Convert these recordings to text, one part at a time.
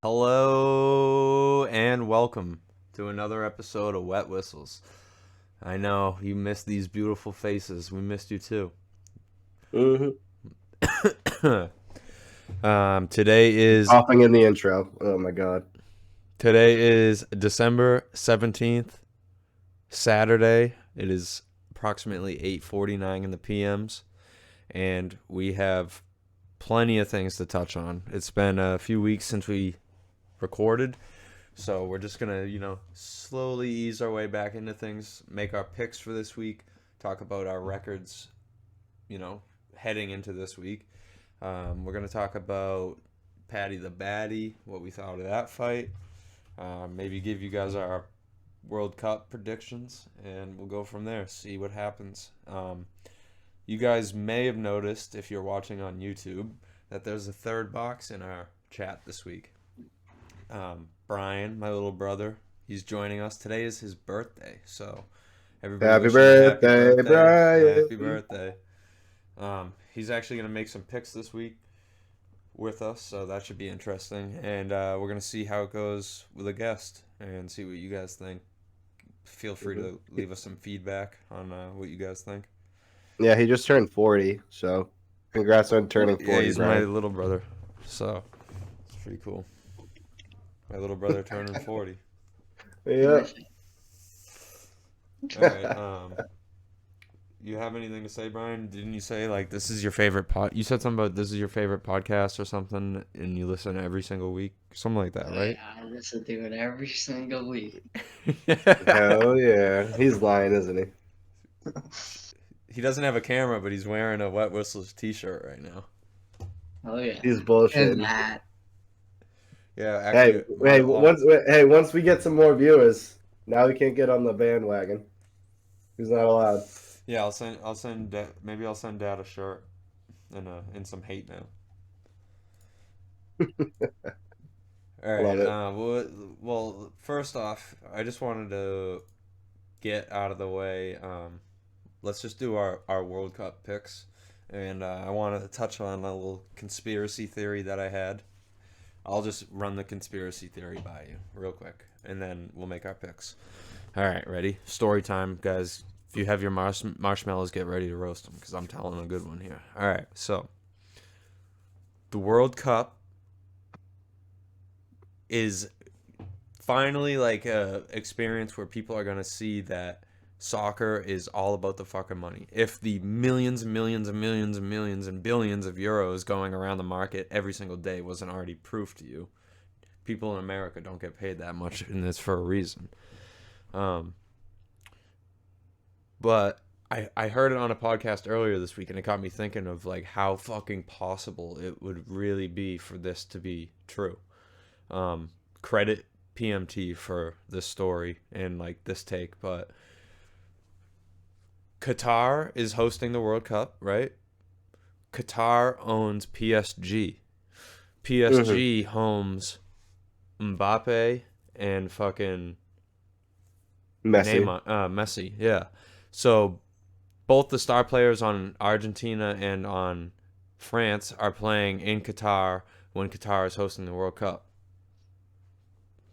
Hello and welcome to another episode of Wet Whistles. I know you missed these beautiful faces. We missed you too. Today is Coughing in the intro. Oh my god. December 17th, Saturday. It is approximately 8:49 in the PMs, and we have plenty of things to touch on. It's been a few weeks since we recorded, so we're just gonna slowly ease our way back into things, make our picks for this week, talk about our records heading into this week. We're gonna talk about Paddy the Baddy, what we thought of that fight, maybe give you guys our World Cup predictions, and we'll go from there, see what happens. You guys may have noticed, if you're watching on YouTube, that there's a third box in our chat this week. Brian, my little brother, he's joining us. Today is his birthday, so everybody Happy wish him a happy birthday, Brian. Happy birthday. He's actually going to make some picks this week with us, so that should be interesting. And we're going to see how it goes with a guest and see what you guys think. Feel free to leave us some feedback on what you guys think. Yeah, he just turned 40, so congrats on turning 40, Yeah, he's Brian. my little brother, so it's pretty cool. My little brother turning 40. Yeah. All right. You have anything to say, Brian? Didn't you say this is your favorite pod? You said something about this is your favorite podcast or something, and you listen every single week, something like that, right? Yeah, I listen to it every single week. Hell yeah. He's lying, isn't he? He doesn't have a camera, but he's wearing a Wet Whistles t-shirt right now. Oh yeah. He's bullshitting. And that. Yeah, actually. Once we get some more viewers, now we can't get on the bandwagon. He's not allowed. Yeah, maybe I'll send Dad a shirt and some hate mail. All right. Well, first off, I just wanted to get out of the way. Let's just do our World Cup picks, and I wanted to touch on a little conspiracy theory that I had. I'll just run the conspiracy theory by you real quick, and then we'll make our picks. All right, ready? Story time, guys. If you have your marshmallows, get ready to roast them, because I'm telling a good one here. All right, so the World Cup is finally a experience where people are going to see that soccer is all about the fucking money. If the millions and millions and millions and millions and billions of euros going around the market every single day wasn't already proof to you, people in America don't get paid that much in this for a reason. But I heard it on a podcast earlier this week, and it got me thinking of how fucking possible it would really be for this to be true. Credit PMT for this story and this take, but Qatar is hosting the World Cup, right? Qatar owns PSG. PSG homes Mbappe and fucking Messi. Messi, yeah. So both the star players on Argentina and on France are playing in Qatar when Qatar is hosting the World Cup.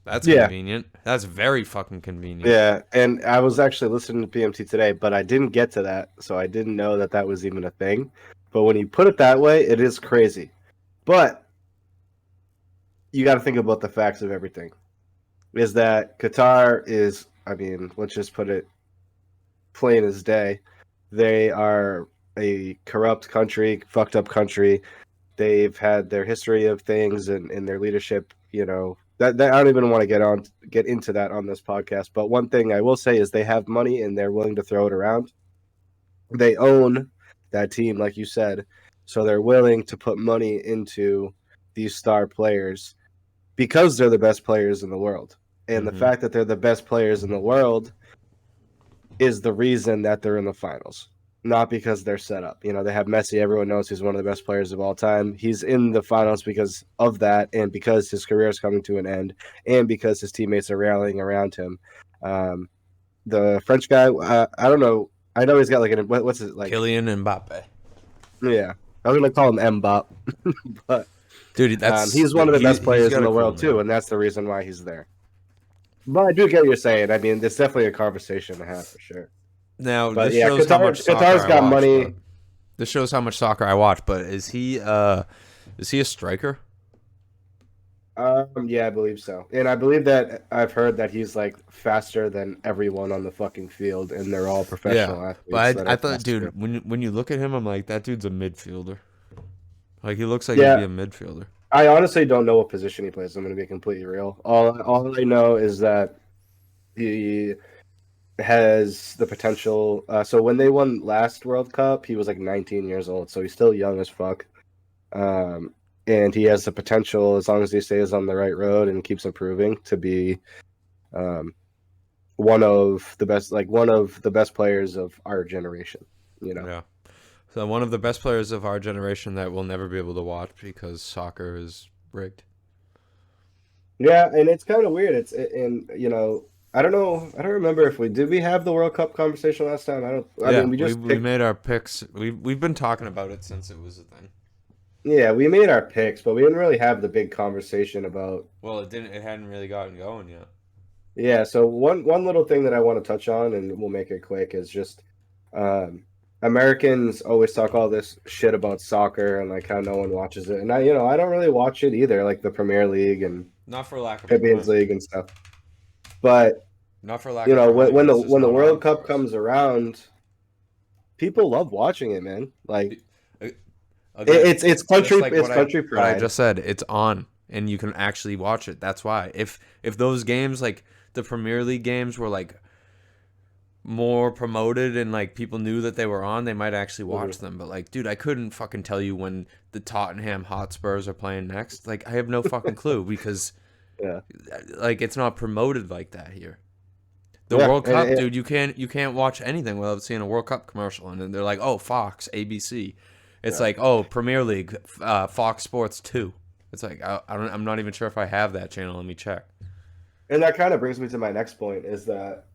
That's convenient. That's very fucking convenient. Yeah, and I was actually listening to PMT today, but I didn't get to that, so I didn't know that was even a thing. But when you put it that way, it is crazy. But you got to think about the facts of everything. Is that Qatar is, let's just put it plain as day. They are a corrupt country, fucked up country. They've had their history of things and their leadership, that I don't even want to get into that on this podcast. But one thing I will say is they have money and they're willing to throw it around. They own that team, like you said, so they're willing to put money into these star players because they're the best players in the world. And the fact that they're the best players in the world is the reason that they're in the finals. Not because they're set up. They have Messi. Everyone knows he's one of the best players of all time. He's in the finals because of that, and because his career is coming to an end, and because his teammates are rallying around him. The French guy, I don't know. I know he's got what's it like? Kylian Mbappe. Yeah, I'm gonna call him Mbappe, but Dude, that's He's one of the best he's players got in a the cool world too, name. and that's the reason why he's there. But I do get what you're saying. I mean, it's definitely a conversation to have for sure. Now But this yeah, shows how much soccer Qatar's I got watch. money. But this shows how much soccer I watch. But is he a striker? Yeah, I believe so, and I believe that I've heard that he's like faster than everyone on the fucking field, and they're all Yeah, professional athletes but that I are thought, faster. dude, when you look at him, I'm like, that dude's a midfielder. Like he looks like he'd Yeah, be a midfielder. I honestly don't know what position he plays. I'm going to be completely real. All I know is that he has the potential. So when they won last World Cup, he was like 19 years old, so he's still young as fuck. Um, and he has the potential, as long as he stays on the right road and keeps improving, to be um, one of the best players of our generation. You know. Yeah. So one of the best players of our generation that we'll never be able to watch because soccer is rigged. Yeah, and it's kind of weird. And you know, I don't know. I don't remember if we have the World Cup conversation last time. I don't. I Yeah, mean, we just we picked. made our picks. We've been talking about it since it was a thing. Yeah, we made our picks, but we didn't really have the big conversation about. Well, it hadn't really gotten going yet. Yeah, so one little thing that I want to touch on, and we'll make it quick, is just um, Americans always talk all this shit about soccer and like how no one watches it, and I don't really watch it either, like the Premier League and Not for lack of Champions trying. League and stuff. But Not for lack of when trying. when the It's just when the not on World for Cup us. comes around, people love watching it, man. Like Again, it's just country like it's country what I pride. just said, it's on and you can actually watch it. That's why. If those games like the Premier League games were like more promoted and like people knew that they were on, they might actually watch Mhm. them. But like, dude, I couldn't fucking tell you when the Tottenham Hotspurs are playing next. Like, I have no fucking clue because Yeah, like it's not promoted like that here. The yeah, World Cup, and dude, you can't watch anything without seeing a World Cup commercial, and then they're like, oh, Fox, ABC. It's yeah. like, oh, Premier League, Fox Sports 2. It's like I'm not even sure if I have that channel. Let me check. And that kind of brings me to my next point is that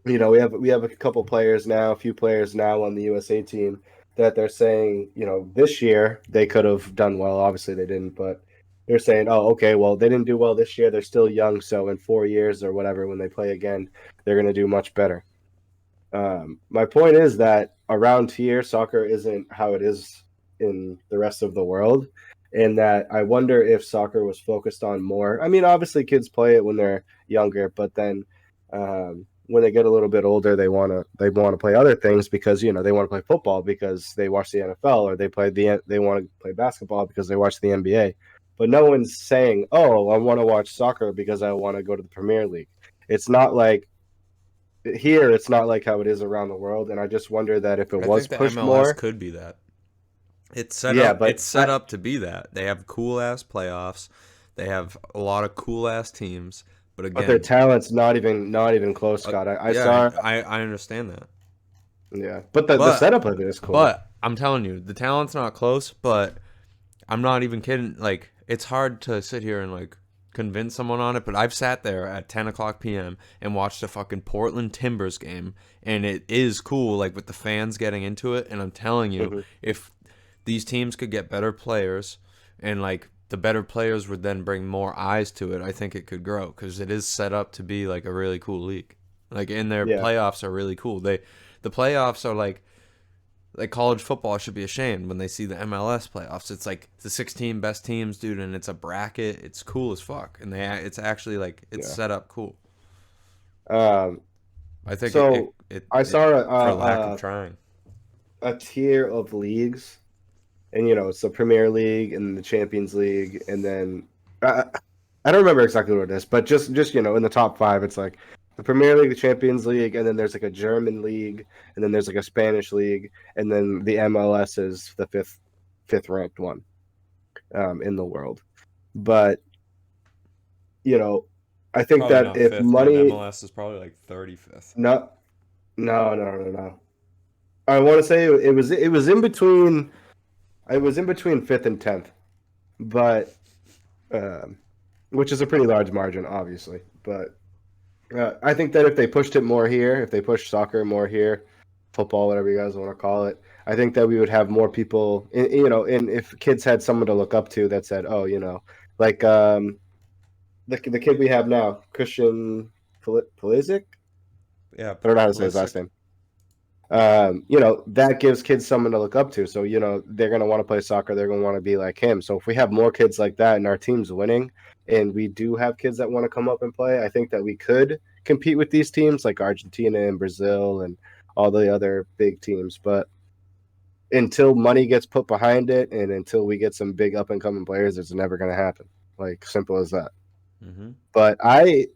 we have a couple players now, a few players now on the USA team that they're saying, this year they could have done well. Obviously they didn't, but they're saying, oh, okay, well they didn't do well this year. They're still young, so in 4 years or whatever, when they play again, they're going to do much better. My point is that around here, soccer isn't how it is in the rest of the world, and that I wonder if soccer was focused on more. I mean, obviously, kids play it when they're younger, but then when they get a little bit older, they want to play other things because they want to play football because they watch the NFL, or they want to play basketball because they watch the NBA. But no one's saying, "Oh, I want to watch soccer because I want to go to the Premier League." It's not like here it's not like how it is around the world, and I just wonder that if it I was think the pushed MLS more. could be that. It's set Yeah, up. but It's set up to be that. They have cool ass playoffs. They have a lot of cool ass teams. But their again, talent's not even close, Scott. I yeah, saw. I understand that. Yeah, but the But setup of it is cool. but I'm telling you, the talent's not close. But I'm not even kidding. Like, it's hard to sit here and like convince someone on it. But I've sat there at 10 o'clock p.m. and watched a fucking Portland Timbers game, and it is cool, like with the fans getting into it. And I'm telling you, Mhm. if these teams could get better players, and like the better players would then bring more eyes to it, I think it could grow because it is set up to be like a really cool league. Like, and their Yeah, playoffs are really cool. The playoffs are like college football should be ashamed when they see the MLS playoffs. It's like the 16 best teams, dude, and it's a bracket. It's cool as fuck, and it's actually like it's yeah. set up cool. Um, I think so I it saw for lack of trying. a tier of leagues, and it's the Premier League and the Champions League, and then I don't remember exactly what it is, but just in the top five, it's like the Premier League, the Champions League, and then there's like a German league, and then there's like a Spanish league, and then the MLS is the fifth ranked one in the world. But I think Probably that not if fifth, man. money, MLS is probably like 35th. no, no, no, no, no. I want to say it was in between. It was in between fifth and 10th, but um, which is a pretty large margin, obviously. But I think that if they pushed it more here, if they pushed soccer more here, football, whatever you guys want to call it, I think that we would have more people, and if kids had someone to look up to that said, oh, like the kid we have now, Christian Pulisic. Yeah, I don't know how to say his last name. That gives kids someone to look up to. So, they're going to want to play soccer. They're going to want to be like him. So if we have more kids like that and our team's winning and we do have kids that want to come up and play, I think that we could compete with these teams like Argentina and Brazil and all the other big teams. But until money gets put behind it and until we get some big up and coming players, it's never going to happen. Like, simple as that. Mm-hmm. But I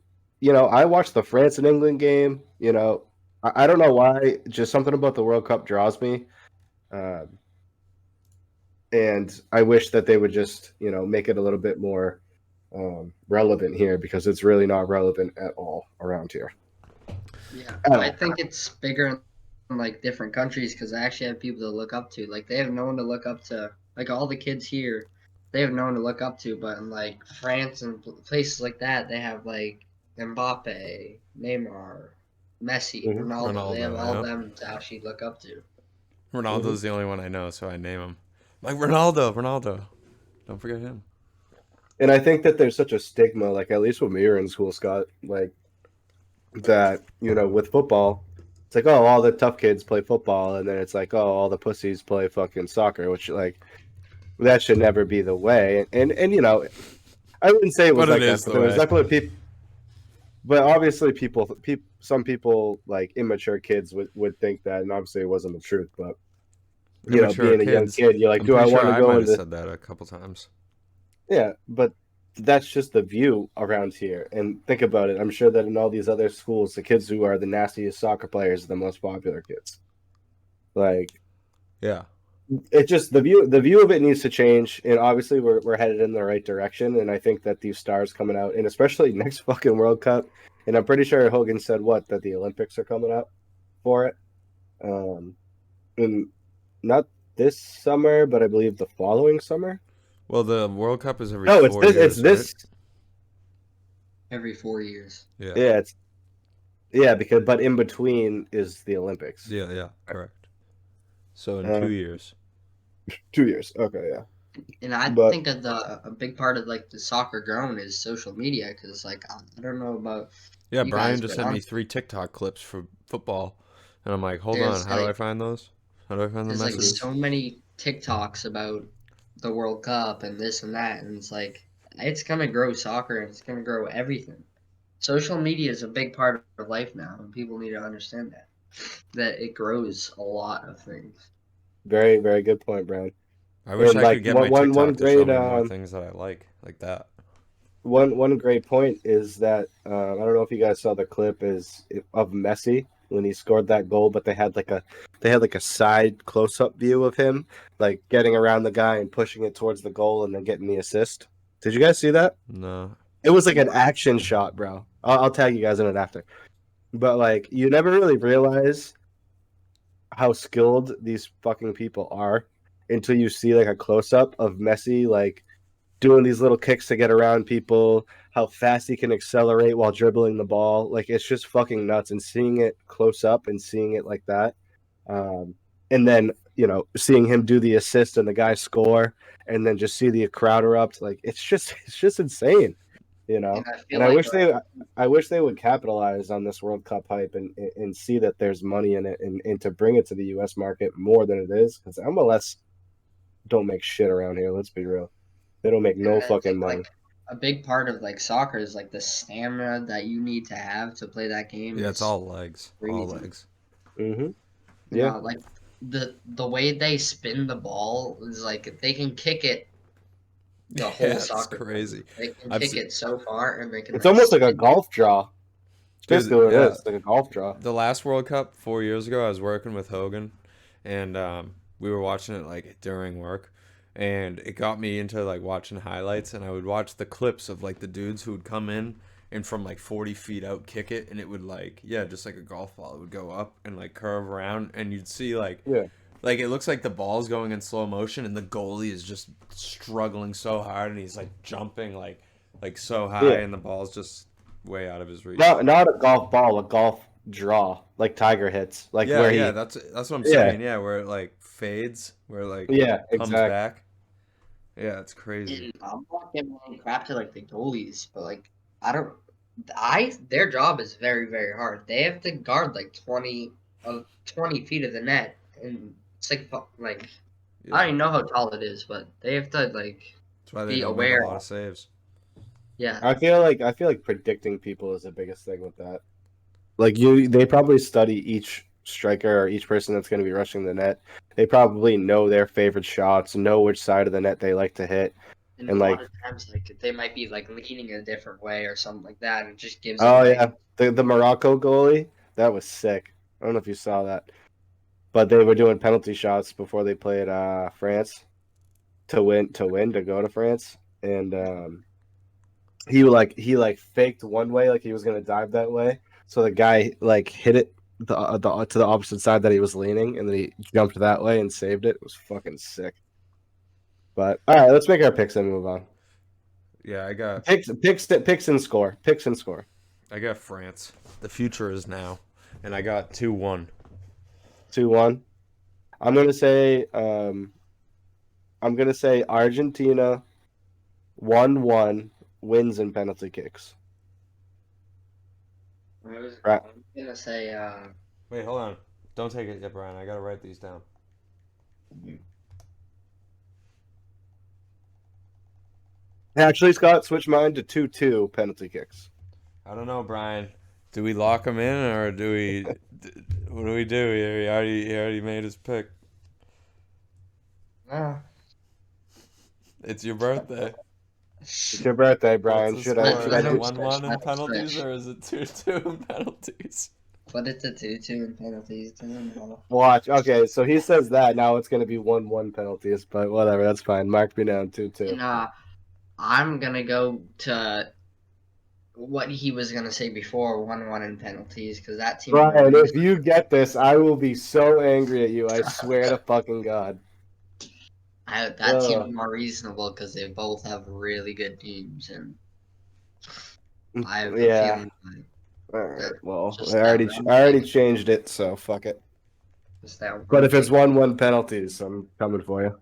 watched the France and England game. I don't know why. Just something about the World Cup draws me, and I wish that they would just make it a little bit more relevant here because it's really not relevant at all around here. Yeah, I think it's bigger in like different countries because I actually have people to look up to. Like they have no one to look up to. Like all the kids here, they have no one to look up to. But in like France and places like that, they have like Mbappe, Neymar, Messi, Ronaldo. They have all of them to actually look up to. Ronaldo's the only one I know, so I name him. Like Ronaldo. Don't forget him. And I think that there's such a stigma, like at least when we were in school, Scott, like that, with football, it's like, oh, all the tough kids play football, and then it's like, oh, all the pussies play fucking soccer, which like that should never be the way. And I wouldn't say it was like that, but there was definitely people. But obviously, some people like immature kids would think that, and obviously it wasn't the truth. But being a young kid, you're like, do I want to go into? I said that a couple times. Yeah, but that's just the view around here. And think about it. I'm sure that in all these other schools, the kids who are the nastiest soccer players are the most popular kids. Like, yeah, it just the view of it needs to change. And obviously, we're headed in the right direction. And I think that these stars coming out, and especially next fucking World Cup, and I'm pretty sure Hogan said that the Olympics are coming up for it, and not this summer, but I believe the following summer. Well, the World Cup is every 4 years. It's this. Right? Every 4 years. Yeah, but in between is the Olympics. Yeah, correct. So in 2 years. 2 years. Okay, yeah. And I think that a big part of like the soccer growing is social media because like I don't know about. Yeah, Brian just sent me 3 TikTok clips for football, and I'm like, hold on, how do I find those? How do I find the messages? There's like so many TikToks about the World Cup and this and that, and it's like it's gonna grow soccer and it's gonna grow everything. Social media is a big part of life now, and people need to understand that it grows a lot of things. Very, very good point, Brian. I wish I could get my TikTok to show me more things that I like that. One great point is that I don't know if you guys saw the clip of Messi when he scored that goal, but they had like a side close up view of him like getting around the guy and pushing it towards the goal and then getting the assist. Did you guys see that? No. It was like an action shot, bro. I'll tag you guys in it after. But like you never really realize how skilled these fucking people are until you see like a close up of Messi like doing these little kicks to get around people, how fast he can accelerate while dribbling the ball. Like, it's just fucking nuts. And seeing it close up and seeing it like that. And then, seeing him do the assist and the guy score and then just see the crowd erupt. Like, it's just insane, And I wish they would capitalize on this World Cup hype and see that there's money in it and to bring it to the U.S. market more than it is. Because MLS don't make shit around here. Let's be real. They don't make no fucking money. Like, a big part of like soccer is like the stamina that you need to have to play that game. Yeah, it's all legs. Crazy. All legs. Mm-hmm. Yeah, like the way they spin the ball is like they can kick it the whole soccer. It's crazy. They can kick it so far, and they can. It's almost like a golf draw. Basically, what it is, like a golf draw. The last World Cup 4 years ago, I was working with Hogan, and we were watching it like during work. And it got me into like watching highlights, and I would watch the clips of like the dudes who would come in and from like 40 feet out kick it, and it would like just like a golf ball, it would go up and like curve around, and you'd see like like it looks like the ball's going in slow motion, and the goalie is just struggling so hard, and he's like jumping like so high, and the ball's just way out of his reach. Not a golf ball, a golf draw, like Tiger hits, like Yeah, where yeah, he. that's what I'm Yeah, saying. Yeah, where it like fades, where it like yeah, comes exactly. back. Yeah, it's crazy. And I'm not giving any crap to like the goalies, but like I don't, I their job is very very hard. They have to guard like 20 feet of the net, and it's like I Yeah, don't even know how tall it is, but they have to like that's why they be don't make a aware. lot of saves. Yeah, I feel like predicting people is the biggest thing with that. Like they probably study each striker or each person that's going to be rushing the net. They probably know their favorite shots, know which side of the net they like to hit, and a and lot like, of times like they might be like leaning a different way or something like that, and it just gives it oh away. yeah, the Morocco goalie, that was sick. I don't know if you saw that, but they were doing penalty shots before they played France to go to France, and he faked one way, like he was gonna dive that way. So the guy like hit it the to the opposite side that he was leaning, and then he jumped that way and saved it. It was fucking sick. But all right, let's make our picks and move on. Yeah, I got Picks and score. Picks and score. France. The future is now, and I got 2-1. 2-1. I'm gonna say Argentina 1-1 wins in penalty kicks. Right. I'm gonna say Wait, hold on. Don't take it yet, Brian. I gotta write these down. Actually, Scott, switch mine to 2-2 penalty kicks. I don't know, Brian. Do we lock him in, or do we? What do we do here? He already made his pick. uh, It's your birthday. It's your birthday, Brian. What's the Should I score? should Is I it do? 1-1 in Let it penalties, switch. or is it 2-2 in penalties? But it's a 2-2 in penalties. Doesn't matter. Watch. Okay, so he says that now it's gonna be 1-1 penalties, but whatever, that's fine. Mark me down 2-2. And I'm gonna go to what he was gonna say before 1-1 in penalties because that seems more Brian, if reasonable. you get this, I will be so angry at you. I swear to fucking God. That seems more reasonable because they both have really good teams, and I have a Yeah. feeling like All right. Well, just I that already changed it, so fuck it. just that But if it's one 1-1 penalties, I'm coming for you.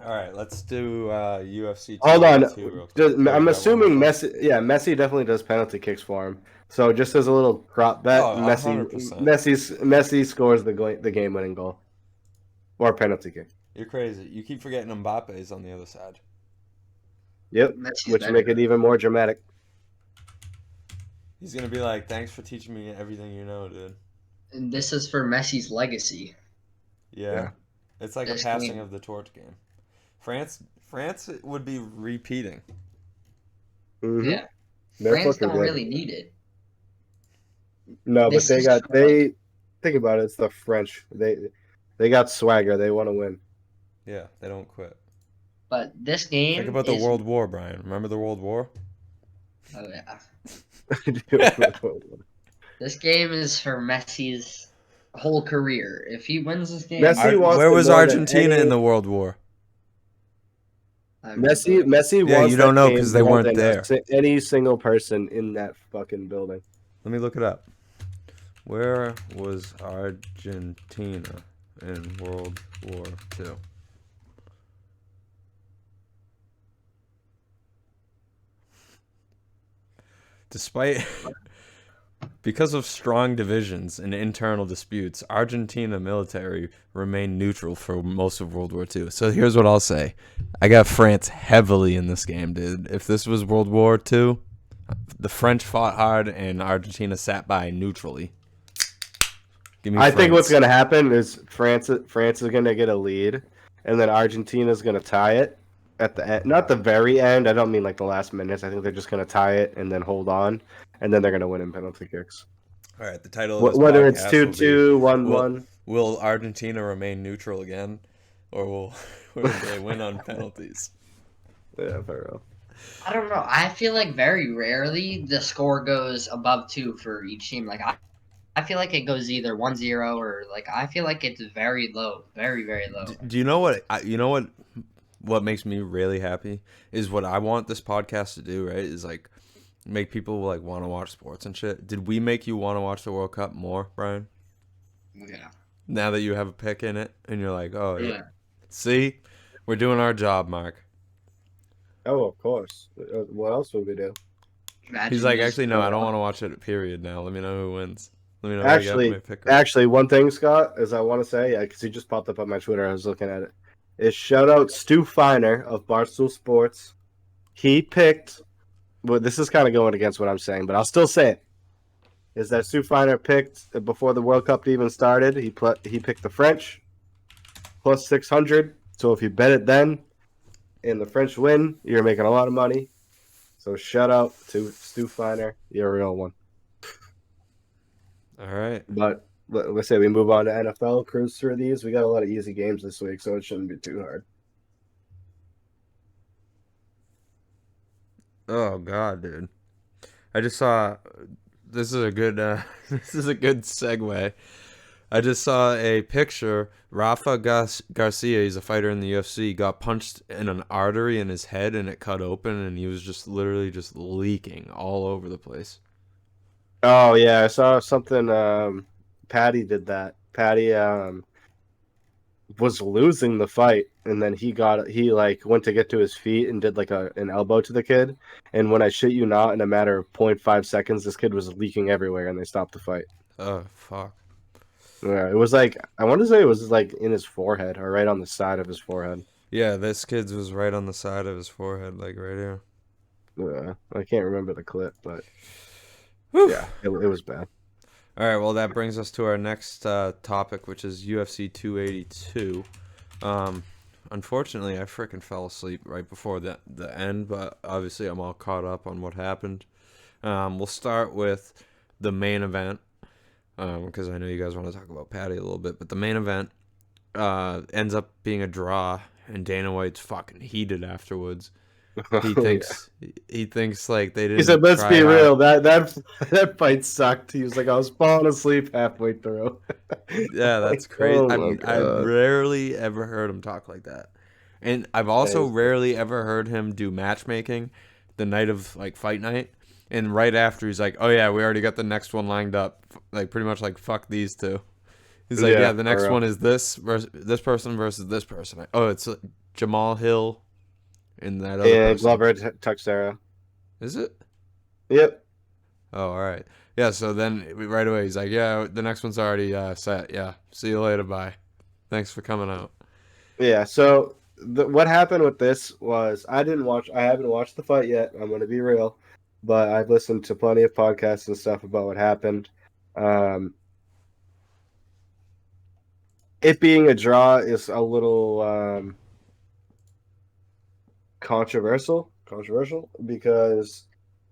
All right, let's do UFC Hold on. 292 real quick. Oh, you I'm got one more assuming thought? Messi. Yeah, Messi definitely does penalty kicks for him. So just as a little prop bet, Oh, 100%. Messi scores the game winning goal or penalty kick. You're crazy. You keep forgetting Mbappe's on the other side. Yep, Messi's which better. make it even more dramatic. He's gonna be like, "Thanks for teaching me everything you know, dude." And this is for Messi's legacy. Yeah. It's like This a passing game. of the torch game. France would be repeating. Mm-hmm. Yeah, They're France fucking don't good. really need it. No, but This they is got for, like, think about it. It's the French. They got swagger. They want to win. Yeah, they don't quit. but this game Think about the is. World War, Brian. Remember the World War? Oh yeah, Yeah. this game is for Messi's whole career. If he wins this game, Messi wants Where it was more than Argentina any- in the World War? I have no clue. Messi Yeah, wants you don't that know game 'cause they more weren't than there. any single person in that fucking building. Let me look it up. Where was Argentina in World War II? Despite because of strong divisions and internal disputes, Argentina military remained neutral for most of World War II. So here's what I'll say. I got France heavily in this game, dude. If this was World War II, the French fought hard and Argentina sat by neutrally. Give me I France. think what's gonna happen is France is gonna get a lead, and then Argentina's gonna tie it at the end. Not the very end. I don't mean like the last minutes. I think they're just gonna tie it and then hold on, and then they're gonna win in penalty kicks. All right, the title of this Whether it's podcast 2-2, will be 1-1. Will Argentina remain neutral again, or will they win on penalties? Yeah, very well. I don't know. I feel like very rarely the score goes above 2 for each team. Like I feel like it goes either 1-0 or like I feel like it's very low, very very low. Do you know what? What makes me really happy is what I want this podcast to do. Right? Is like make people like want to watch sports and shit. Did we make you want to watch the World Cup more, Brian? Yeah. Now that you have a pick in it, and you're like, oh Yeah. see, we're doing our job, Mark. Oh, of course. What else would we do? Imagine He's like, just actually, no, I don't want to watch it. Period. Now, let me know who wins. Let me know. Actually, one thing, Scott, is I want to say, because he just popped up on my Twitter, I was looking at it, is shout out Stu Feiner of Barstool Sports. He picked, well, this is kind of going against what I'm saying, but I'll still say it, is that Stu Feiner picked, before the World Cup even started, he picked the French, plus 600. So if you bet it then, and the French win, you're making a lot of money. So shout out to Stu Feiner. You're a real one. All right. But let's say we move on to NFL, cruise through these. We got a lot of easy games this week, so it shouldn't be too hard. Oh God, dude. I just saw. This is a good. This is a good segue. I just saw a picture. Rafa Garcia, he's a fighter in the UFC, got punched in an artery in his head and it cut open, and he was just literally just leaking all over the place. Oh yeah, I saw something. Paddy did that. Paddy was losing the fight, and then he went to get to his feet and did like an elbow to the kid. And when I shit you not, in a matter of 0.5 seconds, this kid was leaking everywhere, and they stopped the fight. Oh fuck. Yeah, it was like, I want to say it was like in his forehead or right on the side of his forehead. Yeah, this kid's was right on the side of his forehead, like right here. I can't remember the clip, but Whew. yeah, it was bad. All right, well, that brings us to our next topic, which is UFC 282. Unfortunately, I freaking fell asleep right before the end, but obviously I'm all caught up on what happened. We'll start with the main event, because I know you guys want to talk about Paddy a little bit, but the main event ends up being a draw, and Dana White's fucking heated afterwards. He thinks like they didn't. He said, "Let's be hard. real. That fight sucked." He was like, "I was falling asleep halfway through." Yeah, that's crazy. I've rarely ever heard him talk like that, and I've also rarely ever heard him do matchmaking the night of like fight night. And right after, he's like, "Oh yeah, we already got the next one lined up." Like pretty much like, "Fuck these two." He's like, "Yeah, the next one is this person versus this person." It's Jamal Hill and that other person. Glover Teixeira. Is it? Yep. Oh, all right. Yeah. So then right away he's like, "Yeah, the next one's already set. Yeah, see you later. Bye. Thanks for coming out." Yeah. So what happened with this was I haven't watched the fight yet. I'm going to be real. But I've listened to plenty of podcasts and stuff about what happened. It being a draw is a little controversial because,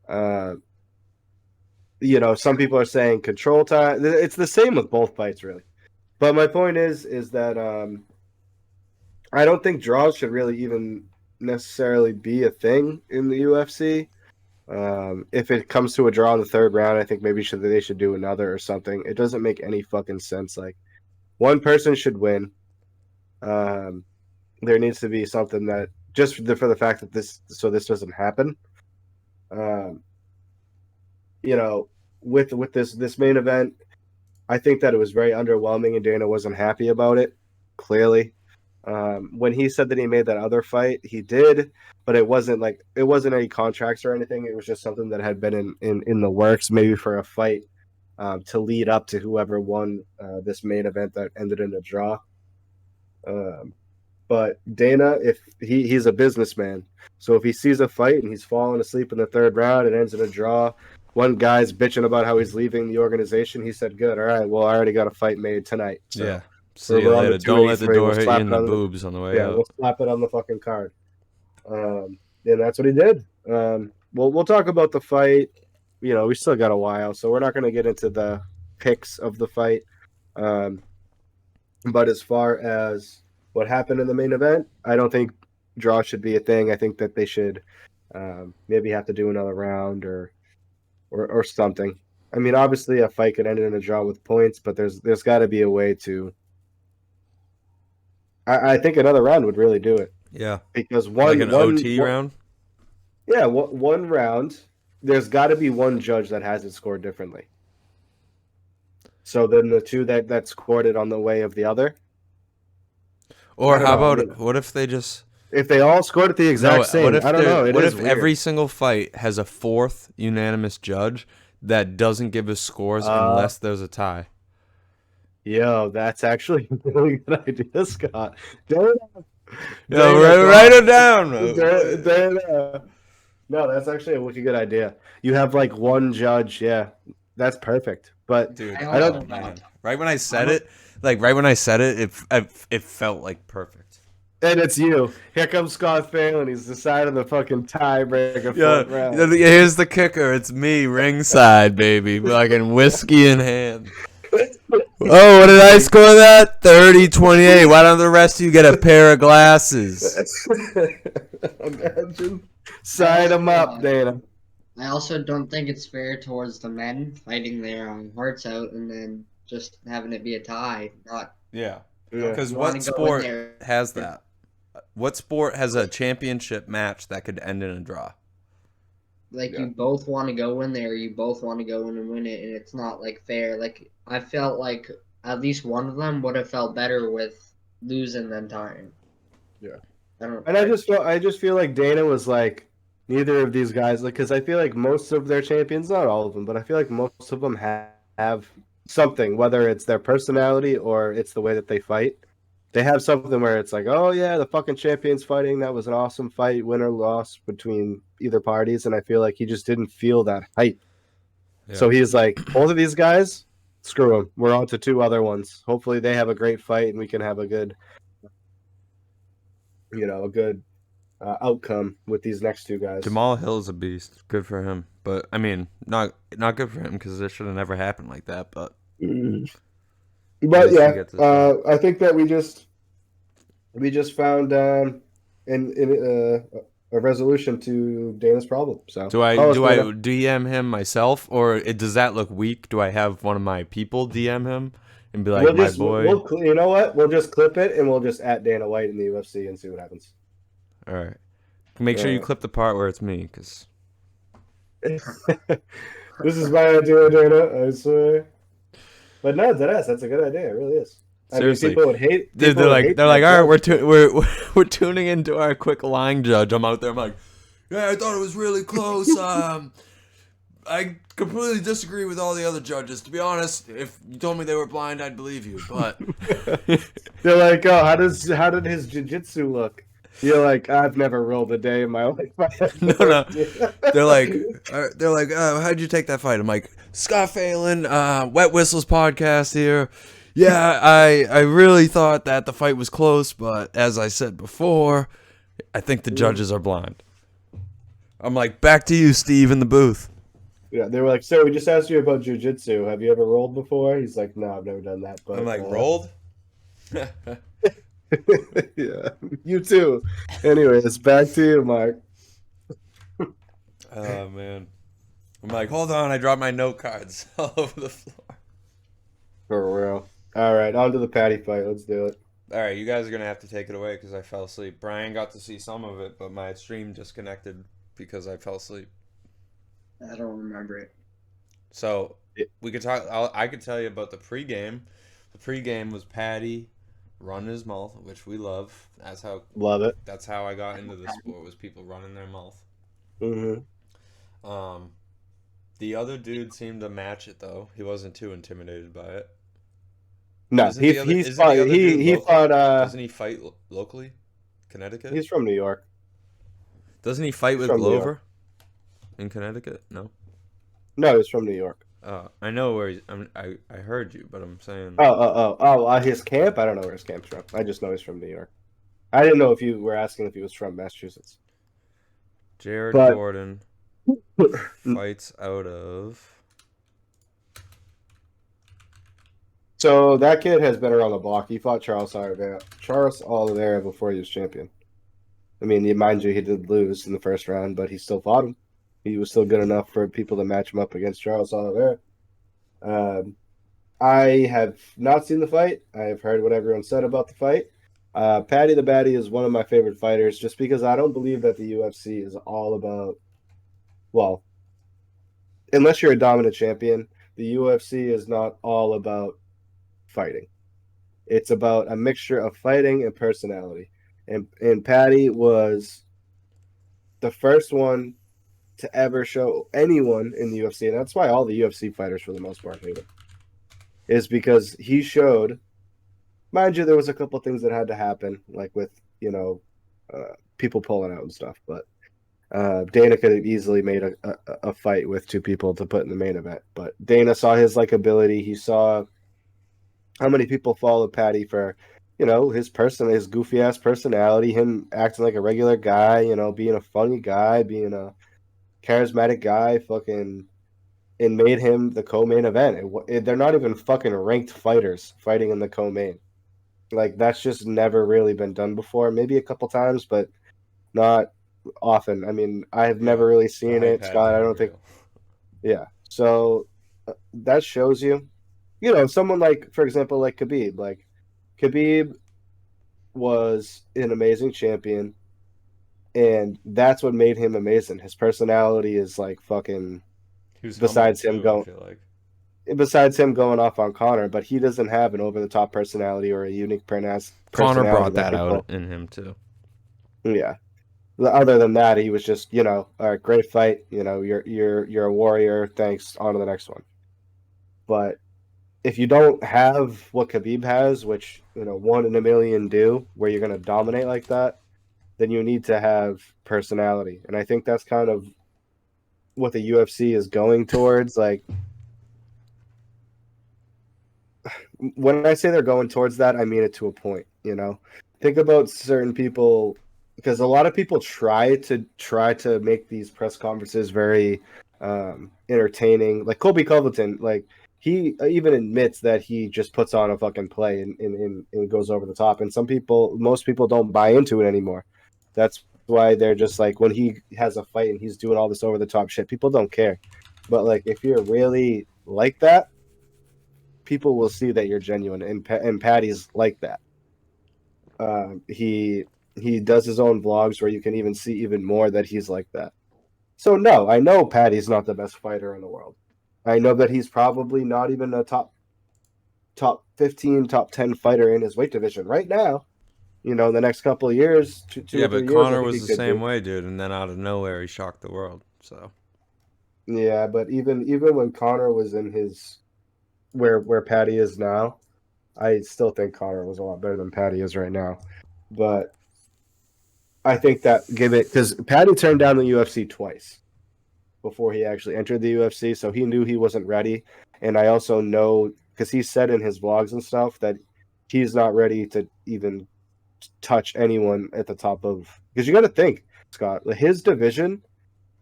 some people are saying control time. It's the same with both fights, really. But my point is that I don't think draws should really even necessarily be a thing in the UFC. If it comes to a draw in the third round, I think maybe they should do another or something. It doesn't make any fucking sense. Like, one person should win. There needs to be something that just for the fact that this doesn't happen. With this main event, I think that it was very underwhelming, and Dana wasn't happy about it. Clearly, when he said that he made that other fight, he did. But it wasn't any contracts or anything. It was just something that had been in the works, maybe for a fight to lead up to whoever won this main event that ended in a draw. But Dana, if he's a businessman, so if he sees a fight and he's falling asleep in the third round, it ends in a draw. One guy's bitching about how he's leaving the organization. He said, "Good, all right. Well, I already got a fight made tonight." So yeah. See you later. Don't let the door hit you in the boobs on the way out. We'll slap it on the fucking card. And that's what he did. We'll talk about the fight. We still got a while, so we're not going to get into the picks of the fight. But as far as what happened in the main event, I don't think draw should be a thing. I think that they should maybe have to do another round or something. I mean, obviously a fight could end in a draw with points, but there's got to be a way to. I think another round would really do it. Yeah, because OT round. Yeah, one round, there's got to be one judge that has it scored differently. So then the two that scored it on the way of the other. Or how about what if they just if they all scored it the exact same? What if I don't know. What if every single fight has a fourth unanimous judge that doesn't give us scores unless there's a tie? Yo, that's actually a really good idea, Scott. Write it down. No, that's actually a wicked good idea. You have like one judge. Yeah, that's perfect. But dude, I don't. Right when I said it, it felt like perfect. And it's you. Here comes Scott Phelan. He's deciding the fucking tiebreaker. Yeah, here's the kicker. It's me, ringside, baby. Fucking whiskey in hand. Oh, what did I score that? 30-28. Why don't the rest of you get a pair of glasses? Imagine. Sign them up, Dana. I also don't think it's fair towards the men fighting their hearts out and then just having it be a tie. Because what sport has that? What sport has a championship match that could end in a draw? You both want to go in there, you both want to go in and win it, and it's not fair. I felt like at least one of them would have felt better with losing than tying. Yeah. I just feel like Dana was like, neither of these guys, because I feel like most of their champions, not all of them, but I feel like most of them have something, whether it's their personality or it's the way that they fight. They have something where it's like, oh yeah, the fucking champions fighting. That was an awesome fight, win or loss between either parties. And I feel like he just didn't feel that hype. Yeah. So he's like, both of these guys, screw them. We're on to two other ones. Hopefully they have a great fight and we can have a good, outcome with these next two guys. Jamal Hill's a beast. Good for him. But I mean, not good for him because it should have never happened like that. But yeah, I think that we just found a resolution to Dana's problem. So do I DM him myself, or does that look weak? Do I have one of my people DM him and be like, my boy? You know what? We'll just clip it and we'll just at Dana White in the UFC and see what happens. All right. Make sure you clip the part where it's me, because this is my idea, Dana. I swear. But no, that's a good idea. It really is. Seriously, people would hate. They're like, all right, we're tuning into our quick lying judge. I'm out there. I'm like, yeah, I thought it was really close. I completely disagree with all the other judges. To be honest, if you told me they were blind, I'd believe you. But they're like, oh, how did his jiu-jitsu look? You're like, I've never rolled a day in my life. No. They're like, how'd you take that fight? I'm like, Scott Phelan, Wet Whistles podcast here. Yeah, I really thought that the fight was close, but as I said before, I think the judges are blind. I'm like, back to you, Steve, in the booth. Yeah, they were like, sir, we just asked you about jiu-jitsu. Have you ever rolled before? He's like, no, I've never done that. But I'm like, rolled? Yeah, you too. Anyways, back to you, Mark. Oh, man. I'm like, hold on, I dropped my note cards all over the floor. For real. All right, on to the Paddy fight. Let's do it. All right, you guys are going to have to take it away because I fell asleep. Brian got to see some of it, but my stream disconnected because I fell asleep. I don't remember it. So, we could talk. I could tell you about the pregame. The pregame was Paddy running his mouth, which we love. Love it. That's how I got into the sport, was people running their mouth. Mm-hmm. The other dude seemed to match it though. He wasn't too intimidated by it. No, he fought. Doesn't he fight locally, Connecticut? He's from New York. Doesn't he fight with Glover in Connecticut? No. No, he's from New York. I know where he's. I heard you, but I'm saying. His camp. I don't know where his camp's from. I just know he's from New York. I didn't know if you were asking if he was from Massachusetts. Jared Gordon fights out of. So that kid has been around the block. He fought Charles Oliveira before he was champion. I mean, mind you, he did lose in the first round, but he still fought him. He was still good enough for people to match him up against Charles Oliveira. I have not seen the fight. I have heard what everyone said about the fight. Paddy the Baddy is one of my favorite fighters just because I don't believe that the UFC is all about, well, unless you're a dominant champion, the UFC is not all about fighting. It's about a mixture of fighting and personality. And Paddy was the first one to ever show anyone in the UFC, and that's why all the UFC fighters, for the most part, hate him, is because he showed. Mind you, there was a couple things that had to happen, like with people pulling out and stuff. But Dana could have easily made a fight with two people to put in the main event. But Dana saw his likability. He saw how many people followed Paddy for, his goofy ass personality, him acting like a regular guy, being a funny guy, being a charismatic guy, fucking, and made him the co-main event. They're not even fucking ranked fighters fighting in the co-main. Like, that's just never really been done before. Maybe a couple times, but not often. I mean, I've never really seen it, Scott. I don't think. Yeah. So that shows you, someone like, for example, like Khabib. Like, Khabib was an amazing champion, and that's what made him amazing. His personality is like fucking. Besides him going, besides him going off on Connor, but he doesn't have an over-the-top personality or a unique personality. Connor brought that out in him too. Yeah. Other than that, he was just, all right, great fight. You're a warrior. Thanks. On to the next one. But if you don't have what Khabib has, which 1 in a million do, where you're going to dominate like that, then you need to have personality. And I think that's kind of what the UFC is going towards. Like, when I say they're going towards that, I mean it to a point. Think about certain people, because a lot of people try to make these press conferences very entertaining. Like Colby Covington, like he even admits that he just puts on a fucking play and goes over the top. And most people don't buy into it anymore. That's why they're just like, when he has a fight and he's doing all this over the top shit, people don't care. But like, if you're really like that, people will see that you're genuine, and Paddy's like that. He does his own vlogs where you can even see even more that he's like that. So no, I know Paddy's not the best fighter in the world. I know that he's probably not even a top 15, top 10 fighter in his weight division right now. The next couple of years, two or 3 years. Connor was the same way, dude, and then out of nowhere he shocked the world. So yeah, but even when Connor was in his where Paddy is now, I still think Connor was a lot better than Paddy is right now. But I think that because Paddy turned down the UFC twice before he actually entered the UFC, so he knew he wasn't ready. And I also know, because he said in his vlogs and stuff, that he's not ready to even touch anyone at the top of. Because you got to think, Scott, his division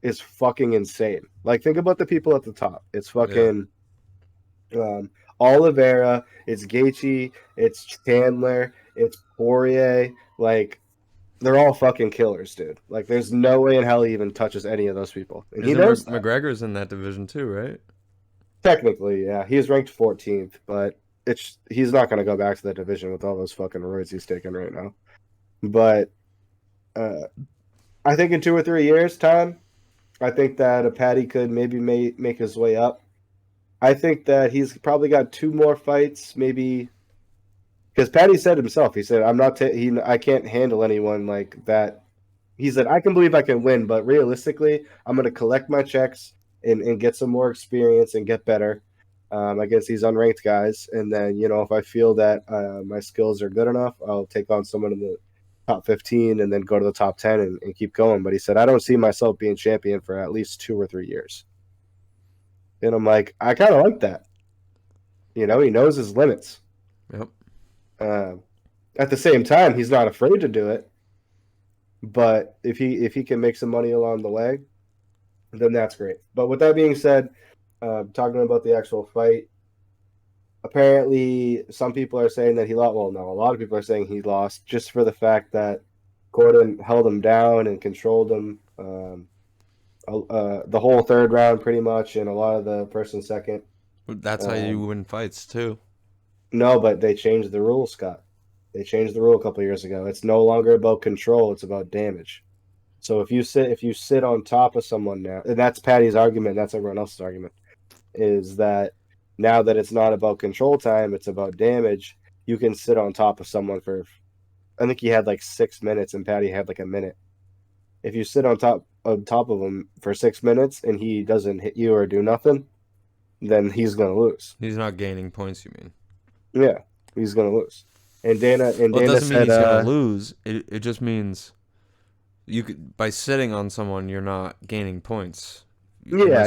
is fucking insane. Like, think about the people at the top. It's fucking Oliveira, it's Gaethje, it's Chandler, it's Poirier. Like, they're all fucking killers, dude. Like, there's no way in hell he even touches any of those people. And he knows McGregor's in that division too, right? Technically, yeah. He's ranked 14th, but he's not going to go back to that division with all those fucking roids he's taking right now. But I think in 2 or 3 years' time, I think that a Paddy could maybe make his way up. I think that he's probably got 2 more fights, maybe. Because Paddy said himself, he said, I can't handle anyone like that. He said, I can believe I can win, but realistically, I'm going to collect my checks and get some more experience and get better against these unranked guys. And then, if I feel that my skills are good enough, I'll take on someone in the top 15 and then go to the top 10 and keep going. But he said, I don't see myself being champion for at least 2 or 3 years. And I'm like, I kind of like that. He knows his limits. Yep. At the same time, he's not afraid to do it. But if he can make some money along the way, then that's great. But with that being said, talking about the actual fight, apparently some people are saying that he lost. Well, no, a lot of people are saying he lost just for the fact that Gordon held him down and controlled him the whole 3rd round pretty much, and a lot of the first and second. That's how you win fights too. No, but they changed the rule, Scott. They changed the rule a couple years ago. It's no longer about control; it's about damage. So if you sit on top of someone now, and that's Paddy's argument, that's everyone else's argument, is that now that it's not about control time, it's about damage. You can sit on top of someone for, I think he had like 6 minutes, and Paddy had like a minute. If you sit on top of him for 6 minutes and he doesn't hit you or do nothing, then he's gonna lose. He's not gaining points, you mean? Yeah, he's gonna lose. And Dana Well, it Dana doesn't mean said, he's gonna lose. It just means you could, by sitting on someone, you're not gaining points. yeah,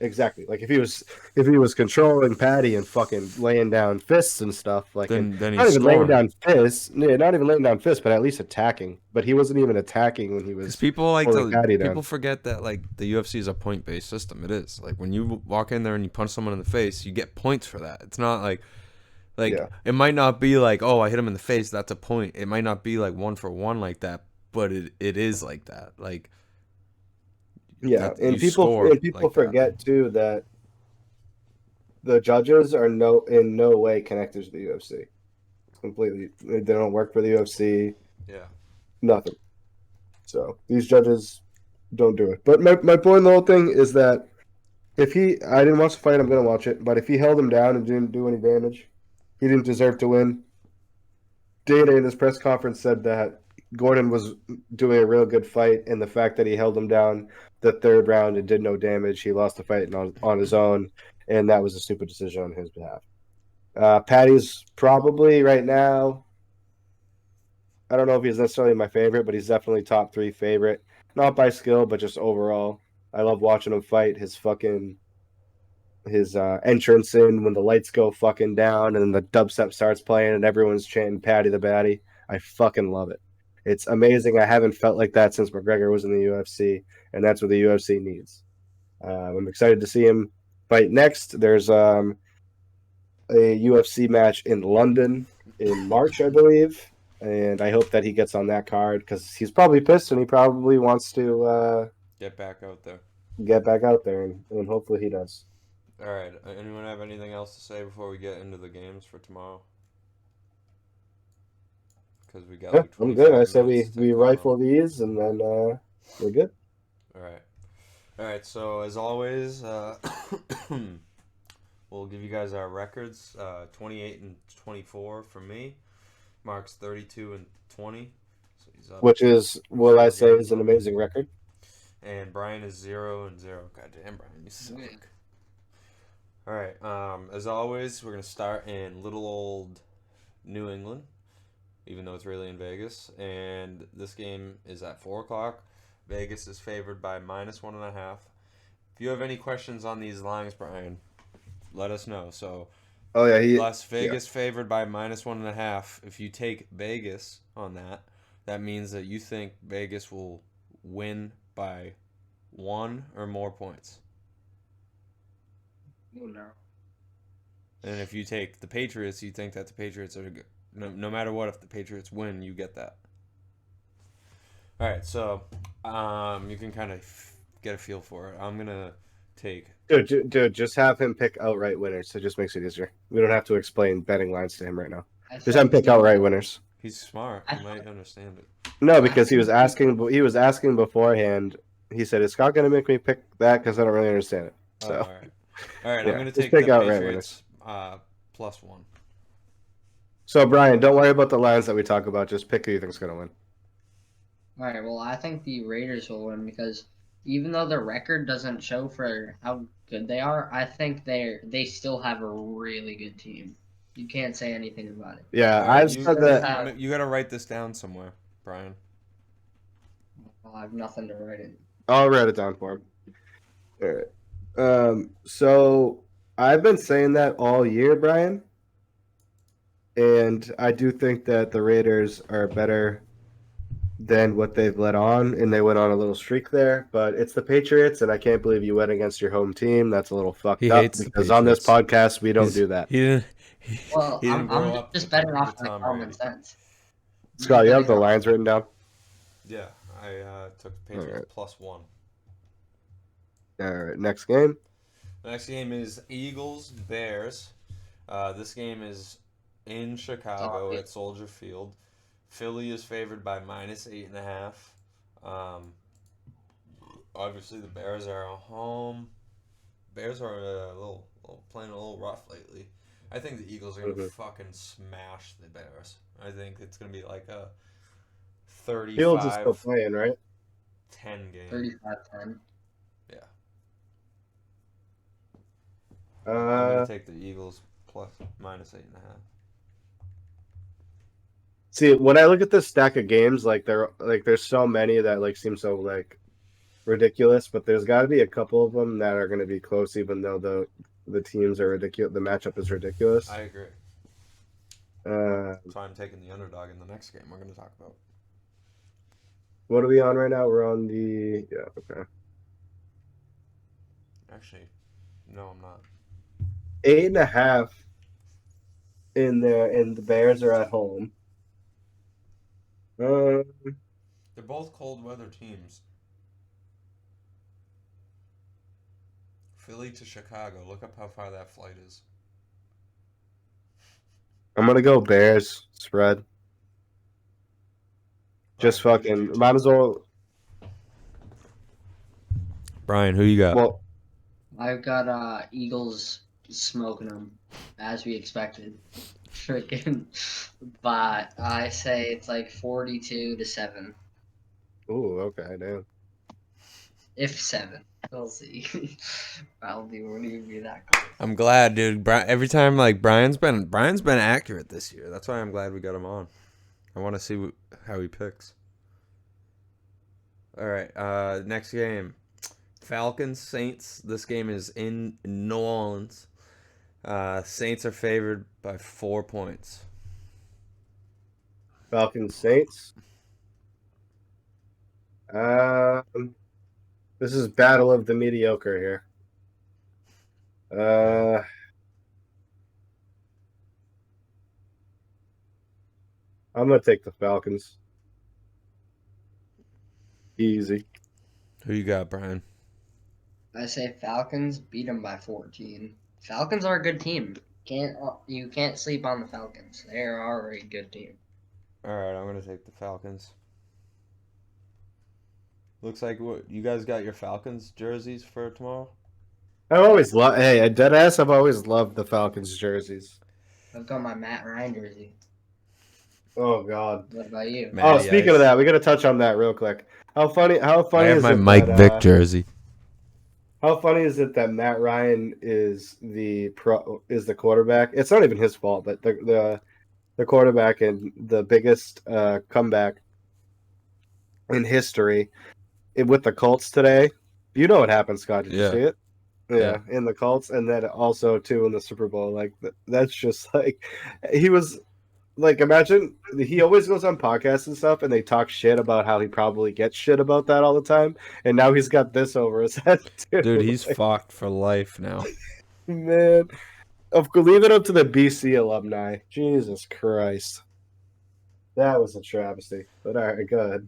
exactly. Like if he was controlling Paddy and fucking laying down fists and stuff, like then not he's even scoring. laying down fists, not even laying down fists, but at least attacking. But he wasn't even attacking when he was. Because Paddy people down. forget that like the UFC is a point based system. It is like when you walk in there and you punch someone in the face, you get points for that. It's not like Yeah. it might not be like, oh, I hit him in the face, that's a point. It might not be like 1-for-1 like that, but it is like that. Like Yeah, that, and you people score like forget too that the judges are in no way connected to the UFC. Completely, they don't work for the UFC. Yeah. Nothing. So these judges don't do it. But my point in the whole thing is that I didn't watch the fight, I'm gonna watch it. But if he held him down and didn't do any damage, he didn't deserve to win. Dana in his press conference said that Gordon was doing a real good fight, and the fact that he held him down the third round and did no damage, he lost the fight on his own, and that was a stupid decision on his behalf. Paddy's probably right now, I don't know if he's necessarily my favorite, but he's definitely top 3 favorite. Not by skill, but just overall. I love watching him fight. His entrance in when the lights go fucking down and then the dubstep starts playing and everyone's chanting Paddy the Baddy. I fucking love it. It's amazing. I haven't felt like that since McGregor was in the UFC, and that's what the UFC needs. I'm excited to see him fight next. There's a UFC match in London in March, I believe, and I hope that he gets on that card because he's probably pissed and he probably wants to get back out there. And hopefully he does. All right. Anyone have anything else to say before we get into the games for tomorrow? Because we got. Yeah, I'm good. I say we rifle these and then we're good. All right. So as always, we'll give you guys our records. 28-24 for me. Mark's 32-20. So he's up. Which is, will I say, is an amazing record. And Brian is 0-0. God damn, Brian, you suck. All right. As always, we're gonna start in little old New England, even though it's really in Vegas. And this game is at 4:00. Vegas is favored by -1.5. If you have any questions on these lines, Brian, let us know. So, Las Vegas favored by -1.5. If you take Vegas on that, that means that you think Vegas will win by 1 or more points. Oh, no. And if you take the Patriots, you think that the Patriots are good. No matter what, if the Patriots win, you get that. All right, so you can kind of get a feel for it. I'm gonna take. Dude, just have him pick outright winners. So it just makes it easier. We don't have to explain betting lines to him right now. Just have him pick outright winners. He's smart. He might understand it. No, because he was asking. He was asking beforehand. He said, "Is Scott gonna make me pick that? Because I don't really understand it." So. All right. Yeah, I'm gonna take the Patriots +1. So Brian, don't worry about the lines that we talk about. Just pick who you think's gonna win. All right. Well, I think the Raiders will win because even though their record doesn't show for how good they are, I think they still have a really good team. You can't say anything about it. Yeah, I've said that. You gotta write this down somewhere, Brian. Well, I have nothing to write in. I'll write it down for him. All right. So I've been saying that all year, Brian, and I do think that the Raiders are better than what they've let on, and they went on a little streak there. But it's the Patriots, and I can't believe you went against your home team. That's a little fucked up because on this podcast we don't do that. I'm just betting off my common sense. Scott, you have the lines written down? Yeah, I took Patriots +1. All right, next game. The next game is Eagles-Bears. This game is in Chicago at Soldier Field. Philly is favored by -8.5. Obviously, the Bears are at home. Bears are playing a little rough lately. I think the Eagles are gonna fucking smash the Bears. I think it's gonna be like a Fields is still 35-10 playing, right? game. 35-10. Yeah. I'm gonna Uh, take the Eagles plus -8.5. See, when I look at this stack of games, like there's so many that like seem so like ridiculous, but there's got to be a couple of them that are going to be close, even though the teams are ridiculous. The matchup is ridiculous. I agree. Uh, That's why I'm taking the underdog in the next game we're gonna talk about. what are we on right now? We're on the okay. Actually, no, I'm not. 8.5 in there, and the Bears are at home. They're both cold weather teams. Philly to Chicago. Look up how far that flight is. I'm gonna go Bears spread. Just Brian, who did you fucking take? might as well. Brian, who you got? Well, I've got Eagles smoking them as we expected. Freaking, but I say it's like 42-7. ooh, okay, damn. If 7. We'll see. Probably won't even be that close. I'm glad, dude. Every time like Brian's been accurate this year. That's why I'm glad we got him on. I want to see how he picks. All right, next game. Falcons Saints. This game is in New Orleans. Saints are favored by 4 points. Falcons Saints. This is battle of the mediocre here. I'm gonna take the Falcons. Easy. Who you got, Brian? I say Falcons beat them by 14. Falcons are a good team. You can't sleep on the Falcons. They are a good team. All right, I'm gonna take the Falcons. Looks like what you guys got your Falcons jerseys for tomorrow. I've always loved. Hey, at Deadass, I've always loved the Falcons jerseys. I've got my Matt Ryan jersey. Oh God. What about you? Matty Speaking Ice. of that, we gotta touch on that real quick. How funny I have is my it Mike that, Vick jersey. how funny is it that Matt Ryan is the quarterback? It's not even his fault, but the quarterback and the biggest comeback in history with the Colts today. You know what happened, Scott? Did you see it? Yeah, in the Colts, and then also too in the Super Bowl. Like that's just like he was like, imagine he always goes on podcasts and stuff, and they talk shit about how he probably gets shit about that all the time, and now he's got this over his head too. Dude, he's fucked for life now. Man, leave it up to the BC alumni. Jesus Christ, that was a travesty. But all right, go ahead.